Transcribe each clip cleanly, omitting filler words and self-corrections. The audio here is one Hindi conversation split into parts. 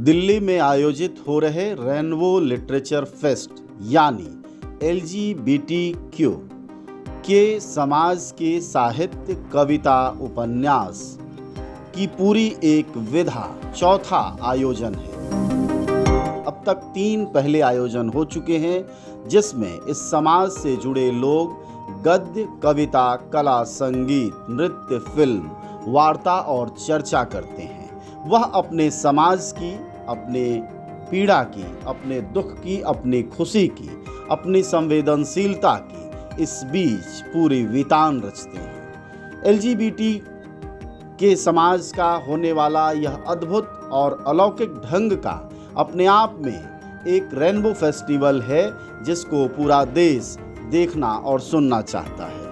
दिल्ली में आयोजित हो रहे रेनबो लिटरेचर फेस्ट यानी LGBTQ के समाज के साहित्य, कविता, उपन्यास की पूरी एक विधा चौथा आयोजन है। अब तक 3 पहले आयोजन हो चुके हैं, जिसमें इस समाज से जुड़े लोग गद्य, कविता, कला, संगीत, नृत्य, फिल्म, वार्ता और चर्चा करते हैं। वह अपने समाज की, अपने पीड़ा की, अपने दुख की, अपनी खुशी की, अपनी संवेदनशीलता की इस बीच पूरी वितान रचते हैं। LGBT के समाज का होने वाला यह अद्भुत और अलौकिक ढंग का अपने आप में एक रेनबो फेस्टिवल है, जिसको पूरा देश देखना और सुनना चाहता है।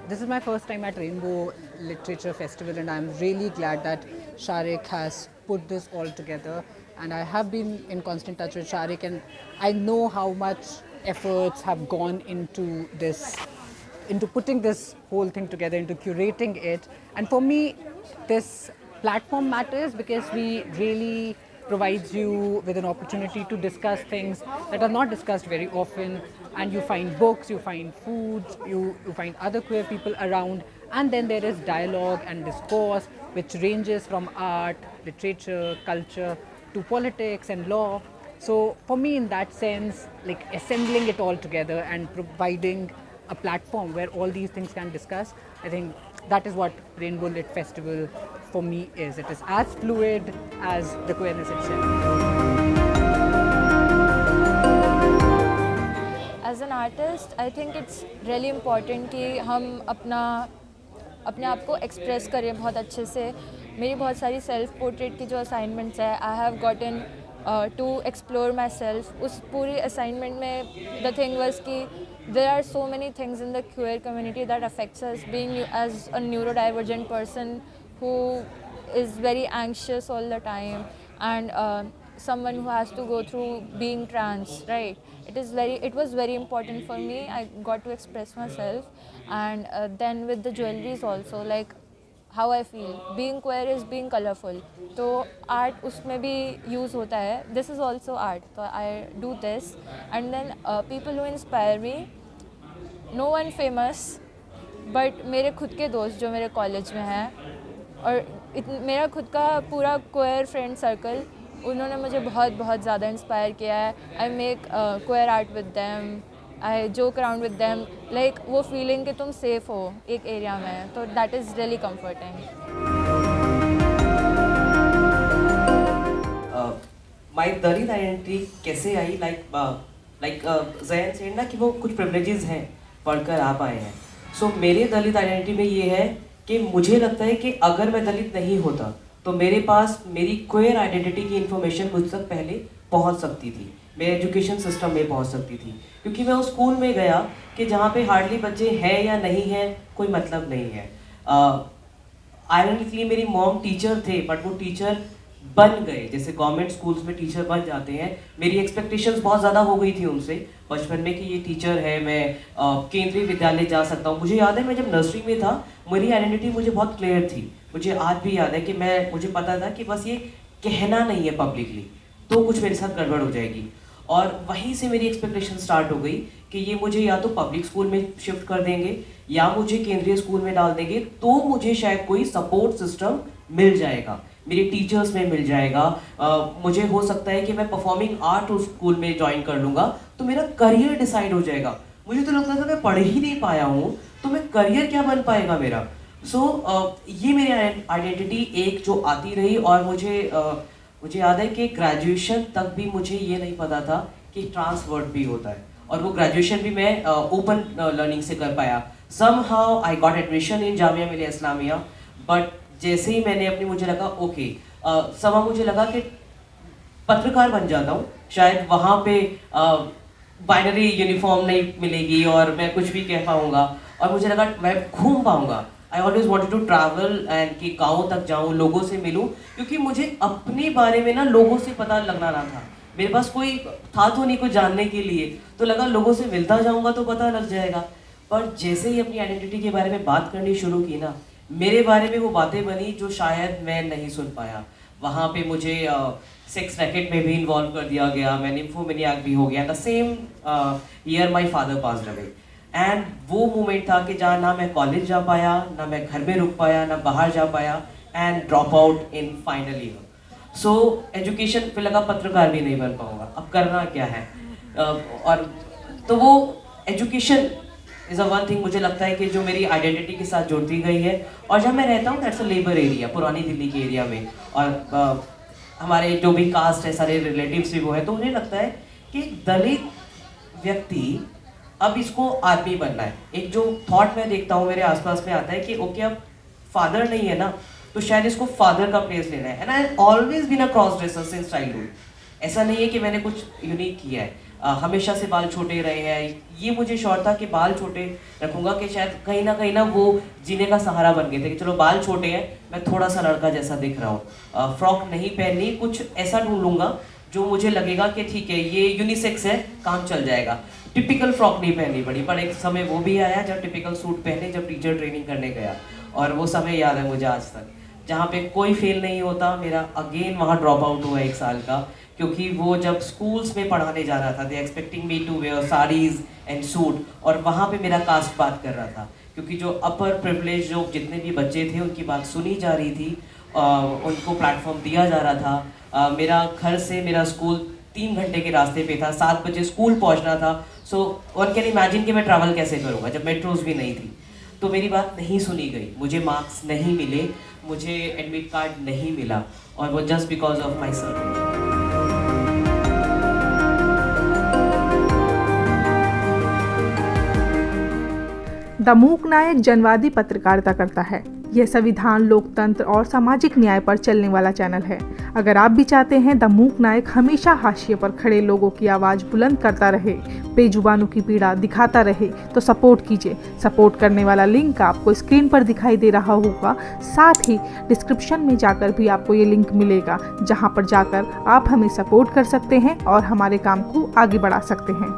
This is my first time at Rainbow Literature Festival, and I'm really glad that Sharik has put this all together. And I have been in constant touch with Sharik, and I know how much efforts have gone into this, into putting this whole thing together, into curating it. And for me, this platform matters because we really provides you with an opportunity to discuss things that are not discussed very often, and you find books, you find foods, you find other queer people around, and then there is dialogue and discourse which ranges from art, literature, culture to politics and law. So for me, in that sense, like assembling it all together and providing a platform where all these things can discuss, I think that is what Rainbow Lit Festival for me is. It is as fluid as the queerness itself. As an artist, I think it's really important कि हम अपने आप को एक्सप्रेस करें बहुत अच्छे से. मेरी बहुत सारी सेल्फ पोर्ट्रेट की जो असाइनमेंट्स है, I have gotten to explore myself. उस पूरी असाइनमेंट में द थिंग वाज कि there are so many things in the queer community that affects us. Being as a neurodivergent person who is very anxious all the time, and someone who has to go through being trans, right? It was very important for me. I got to express myself, and then with the jewelries also, like how I feel. Being queer is being colorful. तो art उसमें भी use होता है. This is also art. So I do this, and then people who inspire me. No one famous, but मेरे खुद के दोस्त जो मेरे कॉलेज में हैं, और मेरा खुद का पूरा क्वेयर फ्रेंड सर्कल, उन्होंने मुझे बहुत ज़्यादा इंस्पायर किया है. I make queer art with them, I joke around with them, like वो फीलिंग कि तुम सेफ हो एक एरिया में, तो that is really comforting. My Dalit identity कैसे आई? लाइक जैन सेड ना कि वो कुछ प्रिविलेजेस हैं पढ़कर आ पाए हैं. सो मेरे दलित आइडेंटिटी में ये है कि मुझे लगता है कि अगर मैं दलित नहीं होता तो मेरे पास मेरी क्वेयर आइडेंटिटी की इन्फॉर्मेशन मुझ तक पहले पहुंच सकती थी, मेरे एजुकेशन सिस्टम में पहुंच सकती थी. क्योंकि मैं उस स्कूल में गया कि जहाँ पे हार्डली बच्चे हैं या नहीं हैं कोई मतलब नहीं है. आयरनिकली मेरी मॉम टीचर थे, बट वो टीचर बन गए. जैसे गवर्नमेंट स्कूल्स में टीचर बन जाते हैं, मेरी एक्सपेक्टेशंस बहुत ज़्यादा हो गई थी उनसे बचपन में कि ये टीचर है, मैं केंद्रीय विद्यालय जा सकता हूँ. मुझे याद है मैं जब नर्सरी में था, मेरी आइडेंटिटी मुझे बहुत क्लियर थी. मुझे आज भी याद है कि मुझे पता था कि बस ये कहना नहीं है पब्लिकली तो कुछ मेरे साथ गड़बड़ हो जाएगी. और वहीं से मेरी एक्सपेक्टेशन स्टार्ट हो गई कि ये मुझे या तो पब्लिक स्कूल में शिफ्ट कर देंगे या मुझे केंद्रीय स्कूल में डाल देंगे, तो मुझे शायद कोई सपोर्ट सिस्टम मिल जाएगा, मेरे टीचर्स में मिल जाएगा. मुझे हो सकता है कि मैं परफॉर्मिंग आर्ट उस स्कूल में ज्वाइन कर लूँगा तो मेरा करियर डिसाइड हो जाएगा. मुझे तो लगता था मैं पढ़ ही नहीं पाया हूँ तो मैं करियर क्या बन पाएगा मेरा. ये मेरी आइडेंटिटी एक जो आती रही. और मुझे याद है कि ग्रेजुएशन तक भी मुझे ये नहीं पता था कि ट्रांस वर्ड भी होता है, और वो ग्रेजुएशन भी मैं ओपन लर्निंग से कर पाया. Somehow I got admission in Jamia Millia Islamia, but जैसे ही मैंने मुझे लगा ओके, मुझे लगा कि पत्रकार बन जाता हूँ, शायद वहाँ पे बाइनरी यूनिफॉर्म नहीं मिलेगी और मैं कुछ भी कह पाऊँगा, और मुझे लगा मैं घूम पाऊँगा. I always wanted to travel and कि गाँव तक जाऊँ, लोगों से मिलूँ, क्योंकि मुझे अपने बारे में ना लोगों से पता लगना रहा था. मेरे पास कोई था तो नहीं कुछ जानने के लिए, तो लगा लोगों से मिलता जाऊँगा तो पता लग जाएगा. पर जैसे ही अपनी आइडेंटिटी के बारे में बात करनी शुरू की ना, मेरे बारे में वो बातें बनी जो शायद मैं नहीं सुन पाया। वहाँ पे मुझे सेक्स रैकेट में भी इन्वॉल्व कर दिया गया, मैं निम्फोमेनियाक भी हो गया। The same year my father passed away, and वो मोमेंट था कि जहाँ ना मैं कॉलेज जा पाया, ना मैं घर में रुक पाया, ना बाहर जा पाया, and drop out in final year. So education फिर लगा पत्रकार भी नहीं बन पाऊंगा, अब करना क्या है। और तो वो education is a one thing मुझे लगता है कि जो मेरी आइडेंटिटी के साथ जुड़ती गई है। और जहाँ मैं रहता हूँ दैट्स अ लेबर एरिया, पुरानी दिल्ली के एरिया में, और हमारे जो भी कास्ट है, सारे रिलेटिव्स भी वो है, तो मुझे लगता है कि दलित व्यक्ति अब इसको आदमी बनना है। एक जो थॉट मैं देखता हूँ मेरे आसपास में आता है कि ओके अब फादर नहीं है ना, तो शायद इसको फादर का प्लेस लेना है। And I always been a cross dresser since childhood. ऐसा नहीं है कि मैंने कुछ यूनिक किया है, हमेशा से बाल छोटे रहे हैं। ये मुझे श्योर था कि बाल छोटे रखूंगा कि शायद कहीं ना वो जीने का सहारा बन गए थे कि चलो बाल छोटे हैं, मैं थोड़ा सा लड़का जैसा दिख रहा हूँ। फ्रॉक नहीं पहननी, कुछ ऐसा ढूंढ लूंगा जो मुझे लगेगा कि ठीक है ये यूनिसेक्स है, काम चल जाएगा। टिपिकल फ्रॉक नहीं पहननी पड़ी, पर एक समय वो भी आया जब टिपिकल सूट पहने, जब टीचर ट्रेनिंग करने गया, और वो समय याद है मुझे आज तक, जहाँ पे कोई फेल नहीं होता। मेरा अगेन वहाँ ड्रॉप आउट हुआ 1 साल का, क्योंकि वो जब स्कूल्स में पढ़ाने जा रहा था, they expecting me to wear saris and suit, और वहाँ पे मेरा कास्ट बात कर रहा था, क्योंकि जो अपर प्रिविलेज जो जितने भी बच्चे थे उनकी बात सुनी जा रही थी, उनको प्लेटफॉर्म दिया जा रहा था। मेरा घर से मेरा स्कूल 3 घंटे के रास्ते पे था, 7 बजे स्कूल पहुँचना था। सो वन कैन इमेजिन कि मैं ट्रैवल कैसे करूँगा जब मेट्रोज भी नहीं थी। तो मेरी बात नहीं सुनी गई, मुझे मार्क्स नहीं मिले, मुझे एडमिट कार्ड नहीं मिला, और वो just because of my certificate. The मूक नायक जनवादी पत्रकारिता करता है। यह संविधान, लोकतंत्र और सामाजिक न्याय पर चलने वाला चैनल है। अगर आप भी चाहते हैं द मूक नायक हमेशा हाशिए पर खड़े लोगों की आवाज़ बुलंद करता रहे, बेजुबानों की पीड़ा दिखाता रहे, तो सपोर्ट कीजिए। सपोर्ट करने वाला लिंक आपको स्क्रीन पर दिखाई दे रहा होगा, साथ ही डिस्क्रिप्शन में जाकर भी आपको ये लिंक मिलेगा, जहाँ पर जाकर आप हमें सपोर्ट कर सकते हैं और हमारे काम को आगे बढ़ा सकते हैं।